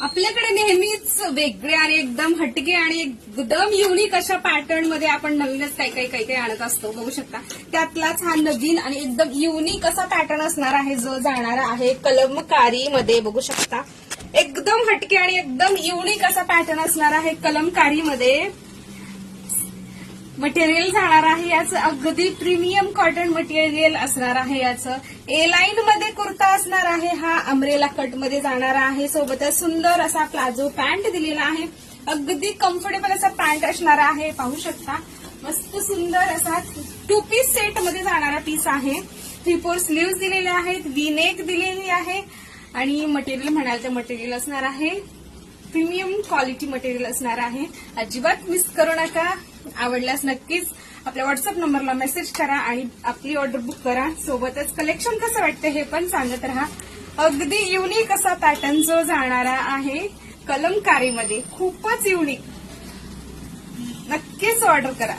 आपल्याकडे नेहमीच वेगळे आणि एकदम हटके आणि एकदम युनिक अशा पॅटर्न मध्ये आपण नवीनच काही आणत असतो. बघू शकता त्यातलाच हा नवीन आणि एकदम युनिक असा पॅटर्न असणार आहे जो जाणार आहे कलमकारी मध्ये. बघू शकता एकदम हटके आणि एकदम युनिक असा पॅटर्न असणार आहे कलमकारी मध्ये. मटेरियल जाणार आहे याचं अगदी प्रीमियम कॉटन मटेरियल असणार आहे. याचं ए लाईन मध्ये कुर्ता असणार आहे. हा अम्ब्रेला कट मध्ये जाणार आहे. सोबतच सुंदर असा प्लाझो पॅन्ट दिलेला आहे. अगदी कम्फर्टेबल असा पॅन्ट असणार आहे. पाहू शकता मस्त सुंदर असा 2 पीस सेट मध्ये जाणारा पीस आहे. 3/4 स्लीव्ह दिलेले आहेत. वी नेक दिलेली आहे आणि मटेरियल म्हणाल तर मटेरियल असणार आहे प्रीमियम क्वालिटी मटेरियल असणार आहे. अजिबात मिस करू नका. आवडल्यास नक्कीच आपल्या व्हॉट्सअप नंबरला मेसेज करा आणि आपली ऑर्डर बुक करा. सोबतच कलेक्शन कसं वाटतं हे पण सांगत राहा. अगदी युनिक असा पॅटर्न जो जाणारा आहे कलमकारीमध्ये. खूपच युनिक. नक्कीच ऑर्डर करा.